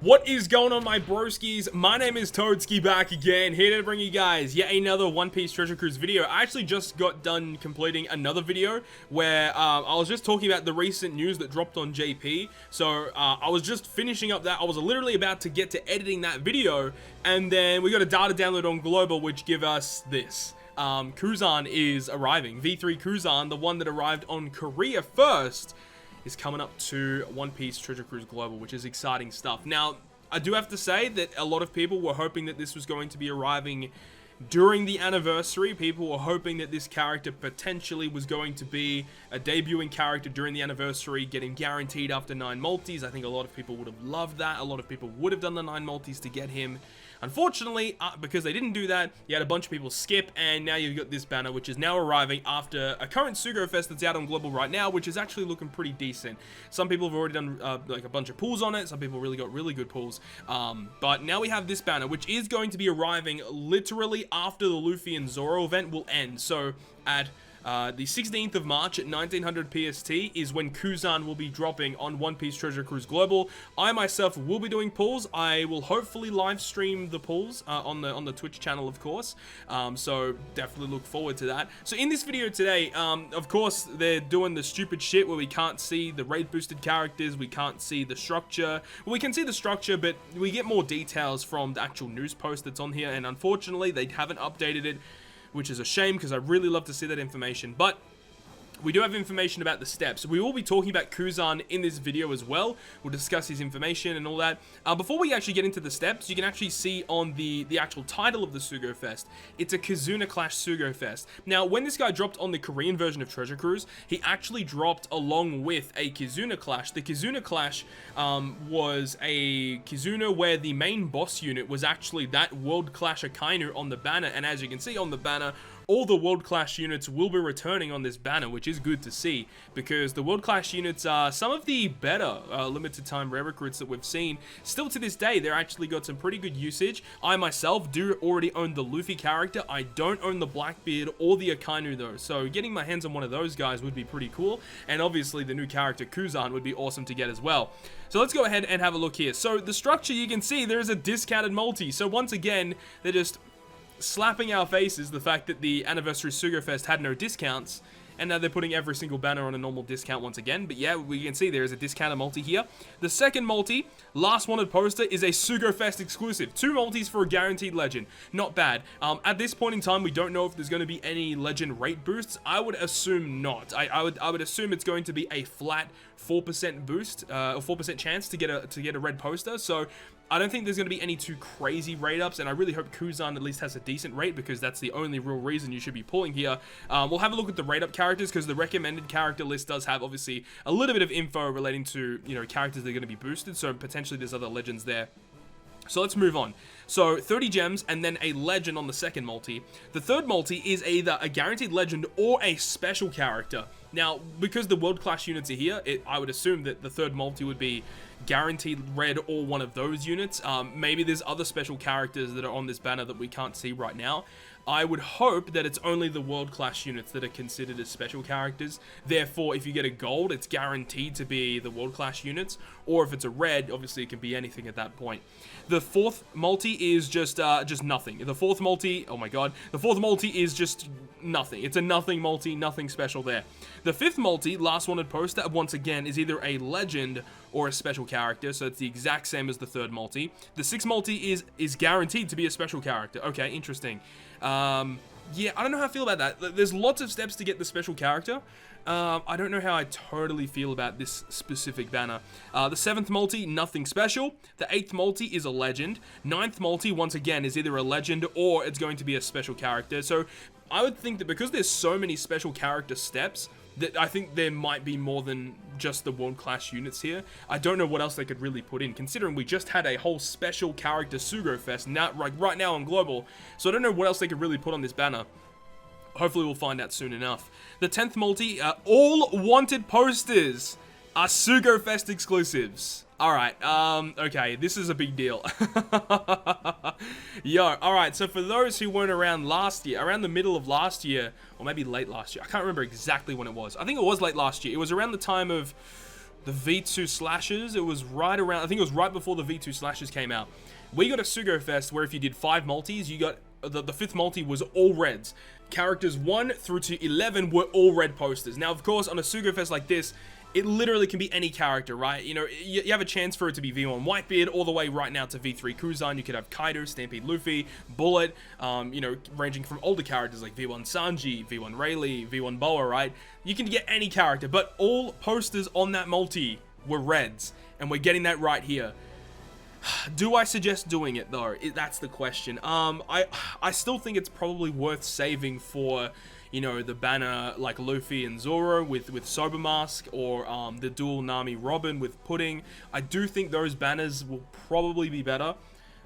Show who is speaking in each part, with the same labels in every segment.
Speaker 1: What is going on, my broskies? My name is Toadskii, back again, here to bring you guys yet another One Piece Treasure Cruise video. I actually just got done completing another video where I was just talking about the recent news that dropped on JP. So I was just finishing up that. I was literally about to get to editing that video, and then we got a data download on Global which give us this. Kuzan is arriving. V3 Kuzan, the one that arrived on Korea first, is coming up to One Piece Treasure Cruise Global, which is exciting stuff. Now, I do have to say that a lot of people were hoping that this was going to be arriving during the anniversary. People were hoping that this character potentially was going to be a debuting character during the anniversary, getting guaranteed after 9 multis. I think a lot of people would have loved that. A lot of people would have done the 9 multis to get him. Unfortunately, because they didn't do that, you had a bunch of people skip, and now you've got this banner, which is now arriving after a current Sugo Fest that's out on Global right now, which is actually looking pretty decent. Some people have already done like a bunch of pulls on it. Some people really got really good pulls. But now we have this banner, which is going to be arriving literally after the Luffy and Zoro event will end. So at the 16th of March at 1900 PST is when Kuzan will be dropping on One Piece Treasure Cruise Global. I myself will be doing pulls. I will hopefully live stream the pulls on the Twitch channel, of course. So definitely look forward to that. So in this video today, of course, they're doing the stupid shit where we can't see the raid boosted characters. We can't see the structure. Well, we can see the structure, but we get more details from the actual news post that's on here. And unfortunately, they haven't updated it, which is a shame because I really love to see that information. But we do have information about the steps. We will be talking about Kuzan in this video as well. We'll discuss his information and all that. Before we actually get into the steps, you can actually see on the actual title of the Sugo Fest, it's a Kizuna Clash Sugo Fest. Now, when this guy dropped on the Korean version of Treasure Cruise, he actually dropped along with a Kizuna Clash. The Kizuna Clash was a Kizuna where the main boss unit was actually that World Clash Akainu on the banner, and as you can see on the banner, all the World Clash units will be returning on this banner, which is good to see, because the World Clash units are some of the better limited time rare recruits that we've seen. Still to this day, they're actually got some pretty good usage. I myself do already own the Luffy character. I don't own the Blackbeard or the Akainu though, so getting my hands on one of those guys would be pretty cool, and obviously the new character Kuzan would be awesome to get as well. So let's go ahead and have a look here. So the structure, you can see there is a discounted multi. So once again, they're just slapping our faces the fact that the anniversary Sugo Fest had no discounts, and now they're putting every single banner on a normal discount once again. But yeah, we can see there is a discounted multi here. The second multi, last wanted poster, is a Sugo Fest exclusive. 2 multis for a guaranteed legend. Not bad. At this point in time, we don't know if there's going to be any legend rate boosts. I would assume not. I would assume it's going to be a flat 4% boost, or 4% chance to get a red poster. So I don't think there's going to be any too crazy rate ups, and I really hope Kuzan at least has a decent rate, because that's the only real reason you should be pulling here. We'll have a look at the rate up characters, because the recommended character list does have obviously a little bit of info relating to, you know, characters that are going to be boosted, so potentially there's other legends there. So let's move on. So 30 gems and then a legend on the second multi. The third multi is either a guaranteed legend or a special character. Now, because the World Clash units are here, I would assume that the third multi would be guaranteed red or one of those units. Maybe there's other special characters that are on this banner that we can't see right now. I would hope that it's only the World Clash units that are considered as special characters. Therefore, if you get a gold, it's guaranteed to be the World Clash units. Or if it's a red, obviously it can be anything at that point. The fourth multi is just nothing. The fourth multi, oh my god, the fourth multi is just nothing. It's a nothing multi, nothing special there. The fifth multi, last wanted poster, once again, is either a legend or a special character, so it's the exact same as the third multi. The sixth multi is guaranteed to be a special character. Okay, interesting. Yeah, I don't know how I feel about that. There's lots of steps to get the special character. I don't know how I totally feel about this specific banner. The 7th multi, nothing special. The 8th multi is a legend. 9th multi, once again, is either a legend or it's going to be a special character. So I would think that because there's so many special character steps, that I think there might be more than just the World Clash units here. I don't know what else they could really put in, considering we just had a whole special character Sugo Fest right now on Global. So I don't know what else they could really put on this banner. Hopefully we'll find out soon enough. The 10th multi, all wanted posters are Sugo Fest exclusives. Alright, okay, this is a big deal. Yo, alright, so for those who weren't around last year, around the middle of last year, or maybe late last year, I can't remember exactly when it was. I think it was late last year. It was around the time of the V2 slashes. It was right around, I think it was right before the V2 slashes came out. We got a Sugo Fest where if you did 5 multis, you got the 5th multi was all reds. Characters 1 through to 11 were all red posters. Now, of course, on a Sugo Fest like this, it literally can be any character, right? You know, you have a chance for it to be V1 Whitebeard all the way right now to V3 Kuzan. You could have Kaido, Stampede Luffy, Bullet, you know, ranging from older characters like V1 Sanji, V1 Rayleigh, V1 Boa, right? You can get any character, but all posters on that multi were reds, and we're getting that right here. Do I suggest doing it though? That's the question. I still think it's probably worth saving for, you know, the banner like Luffy and Zoro with Sober Mask, or the dual Nami Robin with Pudding. I do think those banners will probably be better.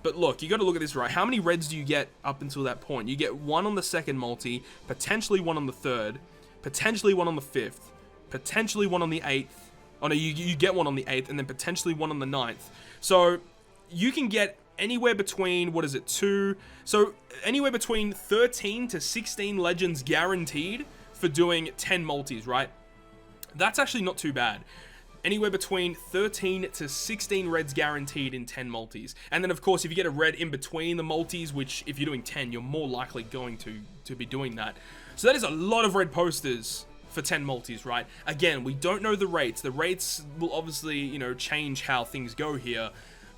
Speaker 1: But look, you got to look at this, right? How many reds do you get up until that point? You get 1 on the 2nd multi, potentially 1 on the 3rd, potentially 1 on the 5th, potentially 1 on the 8th. Oh no, you get 1 on the 8th, and then potentially 1 on the 9th. So you can get anywhere between, what is it, so anywhere between 13 to 16 legends guaranteed for doing 10 multis, right? That's actually not too bad. Anywhere between 13 to 16 reds guaranteed in 10 multis. And then, of course, if you get a red in between the multis, which if you're doing 10, you're more likely going to be doing that. So that is a lot of red posters for 10 multis, right? Again, we don't know the rates. The rates will obviously, you know, change how things go here.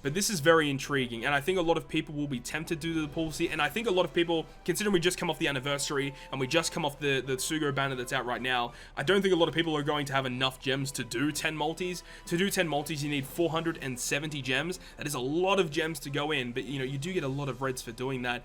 Speaker 1: But this is very intriguing, and I think a lot of people will be tempted to do the policy, and I think a lot of people, considering we just come off the anniversary, and we just come off the Sugo banner that's out right now, I don't think a lot of people are going to have enough gems to do 10 multis. To do 10 multis, you need 470 gems. That is a lot of gems to go in, but, you know, you do get a lot of reds for doing that.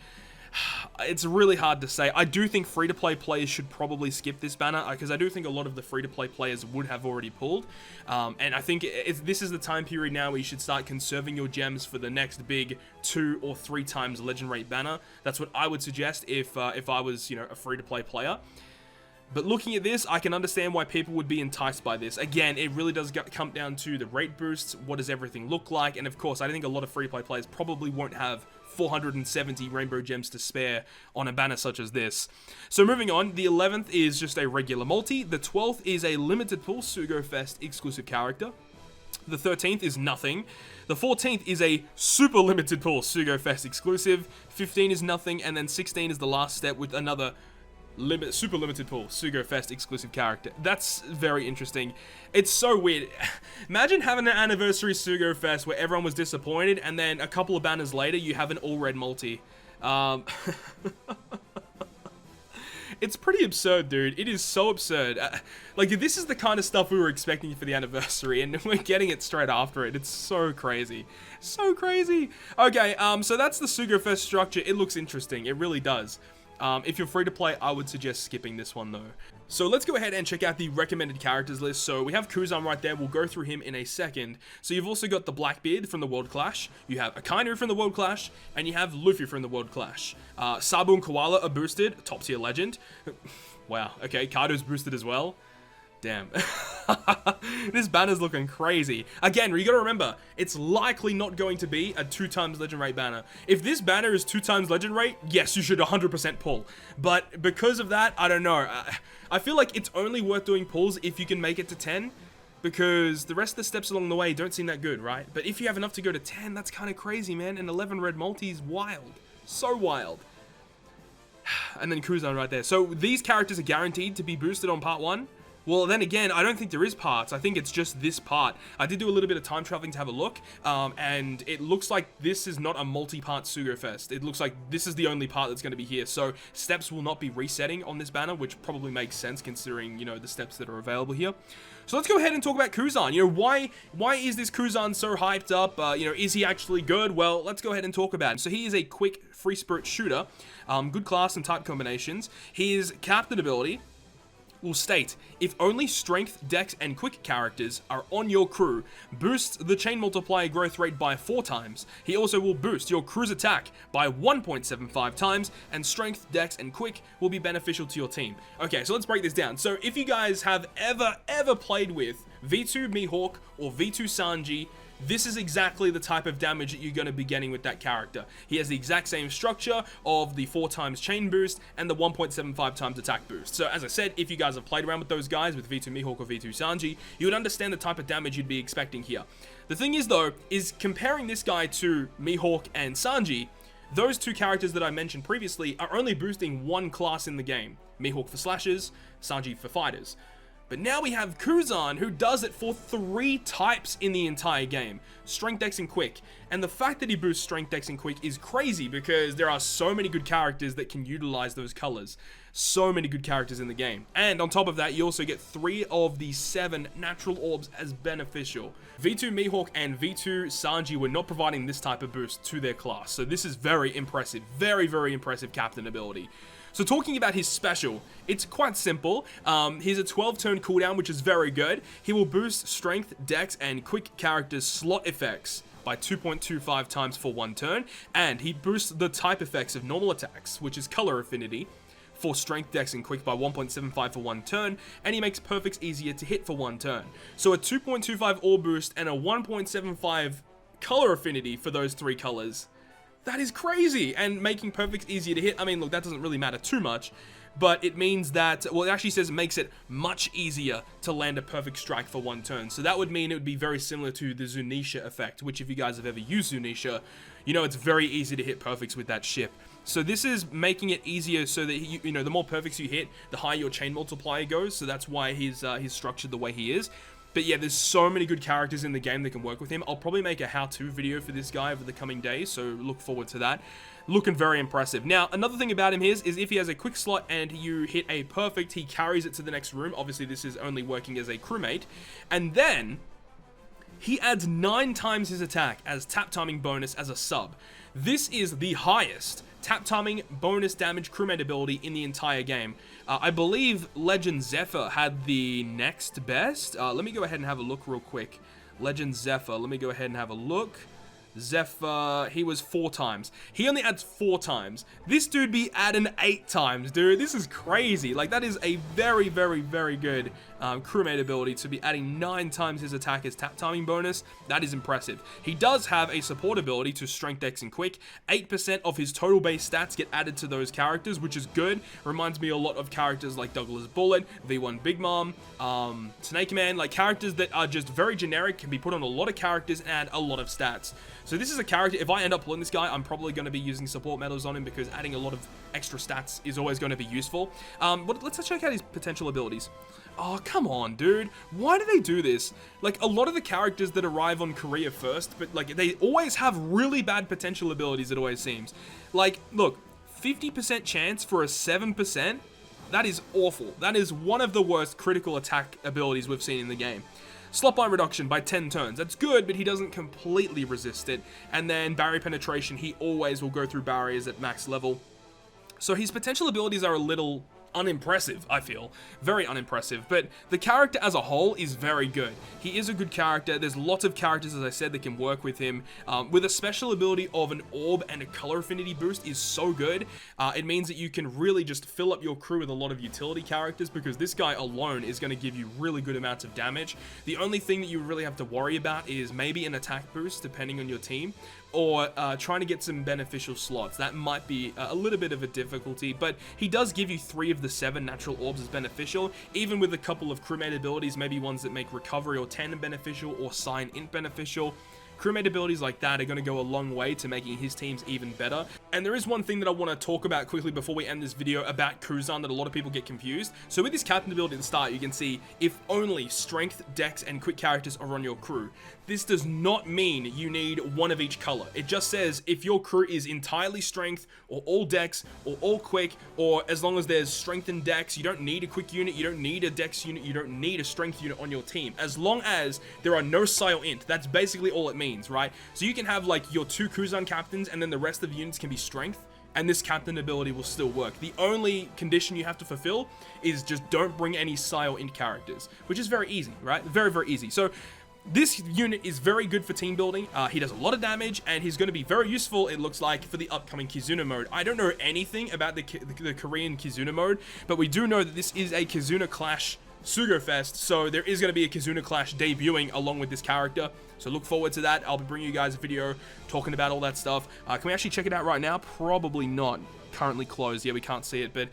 Speaker 1: It's really hard to say. I do think free-to-play players should probably skip this banner, because I do think a lot of the free-to-play players would have already pulled. And I think this is the time period now where you should start conserving your gems for the next big 2 or 3 times legend rate banner. That's what I would suggest if I was, you know, a free-to-play player. But looking at this, I can understand why people would be enticed by this. Again, it really does come down to the rate boosts, what does everything look like, and of course, I think a lot of free-to-play players probably won't have 470 rainbow gems to spare on a banner such as this. So moving on, the 11th is just a regular multi, the 12th is a limited pool Sugo Fest exclusive character, the 13th is nothing, the 14th is a super limited pool Sugo Fest exclusive, 15 is nothing, and then 16 is the last step with another super limited pool Sugo Fest exclusive character. That's very interesting. It's so weird. Imagine having an anniversary Sugo Fest where everyone was disappointed, and then a couple of banners later you have an all red multi. It's pretty absurd, dude. It is so absurd. Like, this is the kind of stuff we were expecting for the anniversary, and we're getting it straight after it. It's so crazy. So crazy. Okay, so that's the Sugo Fest structure. It looks interesting. It really does. If you're free to play, I would suggest skipping this one though. So let's go ahead and check out the recommended characters list. So we have Kuzan right there. We'll go through him in a second. So you've also got the Blackbeard from the World Clash. You have Akainu from the World Clash. And you have Luffy from the World Clash. Sabu and Coalla are boosted. Top tier legend. Wow. Okay. Kaido's boosted as well. Damn. This banner's looking crazy. Again, you gotta remember, it's likely not going to be a 2 times legend rate banner. If this banner is 2 times legend rate, yes, you should 100% pull. But because of that, I don't know. I feel like it's only worth doing pulls if you can make it to 10, because the rest of the steps along the way don't seem that good, right? But if you have enough to go to 10, that's kind of crazy, man. And 11 red multi is wild. So wild. And then Kuzan right there. So these characters are guaranteed to be boosted on part 1. Well, then again, I don't think there is parts. I think it's just this part. I did do a little bit of time traveling to have a look, and it looks like this is not a multi-part Sugo Fest. It looks like this is the only part that's going to be here. So steps will not be resetting on this banner, which probably makes sense considering, you know, the steps that are available here. So let's go ahead and talk about Kuzan. You know, why is this Kuzan so hyped up? You know, is he actually good? Well, let's go ahead and talk about him. So he is a quick free spirit shooter, good class and type combinations. His captain ability will state, if only strength, dex, and quick characters are on your crew, boosts the chain multiplier growth rate by 4 times. He also will boost your crew's attack by 1.75 times, and strength, dex, and quick will be beneficial to your team. Okay, so let's break this down. So if you guys have ever played with V2 Mihawk or V2 Sanji, this is exactly the type of damage that you're going to be getting with that character. He has the exact same structure of the 4 times chain boost and the 1.75 times attack boost. So as I said, if you guys have played around with those guys, with V2 Mihawk or V2 Sanji, you would understand the type of damage you'd be expecting here. The thing is though, is comparing this guy to Mihawk and Sanji, those two characters that I mentioned previously are only boosting one class in the game. Mihawk for slashers, Sanji for fighters. But now we have Kuzan, who does it for 3 types in the entire game. Strength, Dex, and Quick. And the fact that he boosts Strength, Dex, and Quick is crazy because there are so many good characters that can utilize those colors. So many good characters in the game. And on top of that, you also get 3 of the 7 natural orbs as beneficial. V2 Mihawk and V2 Sanji were not providing this type of boost to their class. So this is very impressive. Very, very impressive captain ability. So talking about his special, it's quite simple. He's a 12-turn cooldown, which is very good. He will boost Strength, Dex, and Quick characters' slot effects by 2.25 times for 1 turn. And he boosts the type effects of normal attacks, which is color affinity, for Strength, Dex, and Quick by 1.75 for 1 turn, and he makes Perfects easier to hit for 1 turn. So a 2.25 Orb boost and a 1.75 color affinity for those 3 colors. That is crazy, and making Perfects easier to hit. I mean, look, that doesn't really matter too much, but it means that, well, it actually says it makes it much easier to land a perfect strike for 1 turn. So that would mean it would be very similar to the Zunisha effect, which if you guys have ever used Zunisha, you know it's very easy to hit perfects with that ship. So this is making it easier so that, you know, the more perfects you hit, the higher your chain multiplier goes. So that's why he's structured the way he is. But yeah, there's so many good characters in the game that can work with him. I'll probably make a how-to video for this guy over the coming days, so look forward to that. Looking very impressive. Now, another thing about him is if he has a quick slot and you hit a perfect, he carries it to the next room. Obviously, this is only working as a crewmate. And then he adds 9 times his attack as tap timing bonus as a sub. This is the highest tap timing bonus damage crewmate ability in the entire game. I believe Legend Zephyr had the next best. Let me go ahead and have a look real quick. Legend Zephyr, let me go ahead and have a look. Zephyr, he was 4 times. He only adds 4 times. This dude be adding 8 times, dude. This is crazy. Like, that is a very, very, very good crewmate ability to be adding 9 times his attack as tap timing bonus. That is impressive. He does have a support ability to Strength, Dex, and Quick. 8% of his total base stats get added to those characters, which is good. Reminds me a lot of characters like Douglas Bullet, V1 Big Mom, Snake Man, like characters that are just very generic, can be put on a lot of characters and add a lot of stats. So this is a character, if I end up pulling this guy, I'm probably going to be using support medals on him because adding a lot of extra stats is always going to be useful. But let's check out his potential abilities. Oh, come on, dude. Why do they do this? Like, a lot of the characters that arrive on Korea first, but, like, they always have really bad potential abilities, it always seems. Like, look, 50% chance for a 7%? That is awful. That is one of the worst critical attack abilities we've seen in the game. Slot bind reduction by 10 turns. That's good, but he doesn't completely resist it. And then barrier penetration, he always will go through barriers at max level. So his potential abilities are a little unimpressive, I feel. Very unimpressive, but the character as a whole is very good. He is a good character. There's lots of characters, as I said, that can work with him. With a special ability of an orb and a color affinity boost is so good. It means that you can really just fill up your crew with a lot of utility characters because this guy alone is going to give you really good amounts of damage. The only thing that you really have to worry about is maybe an attack boost, depending on your team, or trying to get some beneficial slots. That might be a little bit of a difficulty, but he does give you 3 of the 7 natural orbs as beneficial, even with a couple of crewmate abilities, maybe ones that make recovery or tandem beneficial or sign int beneficial. Crewmate abilities like that are going to go a long way to making his teams even better. And there is one thing that I want to talk about quickly before we end this video about Kuzan that a lot of people get confused. So with his captain ability at the start, you can see if only Strength, Dex, and Quick characters are on your crew. This does not mean you need one of each color. It just says if your crew is entirely Strength, or all Dex, or all Quick, or as long as there's Strength and Dex, you don't need a Quick unit, you don't need a Dex unit, you don't need a Strength unit on your team. As long as there are no Sile Int, that's basically all it means, right? So you can have like your 2 Kuzan captains and then the rest of the units can be Strength, and this captain ability will still work. The only condition you have to fulfill is just don't bring any Sile Int characters, which is very easy, right? Very, very easy. So this unit is very good for team building. He does a lot of damage, and he's going to be very useful, it looks like, for the upcoming Kizuna mode. I don't know anything about the Korean Kizuna mode, but we do know that this is a Kizuna Clash Sugo Fest, so there is going to be a Kizuna Clash debuting along with this character, so look forward to that. I'll be bringing you guys a video talking about all that stuff. Can we actually check it out right now? Probably not. Currently closed. Yeah, we can't see it, but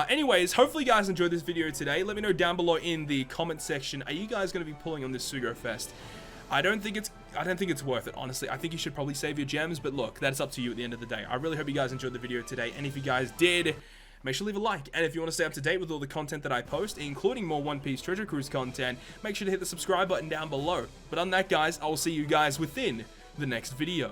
Speaker 1: anyways, hopefully you guys enjoyed this video today. Let me know down below in the comment section, are you guys going to be pulling on this Sugo Fest? I don't think it's worth it, honestly. I think you should probably save your gems, but look, that's up to you at the end of the day. I really hope you guys enjoyed the video today, and if you guys did, make sure to leave a like. And if you want to stay up to date with all the content that I post, including more One Piece Treasure Cruise content, make sure to hit the subscribe button down below. But on that, guys, I will see you guys within the next video.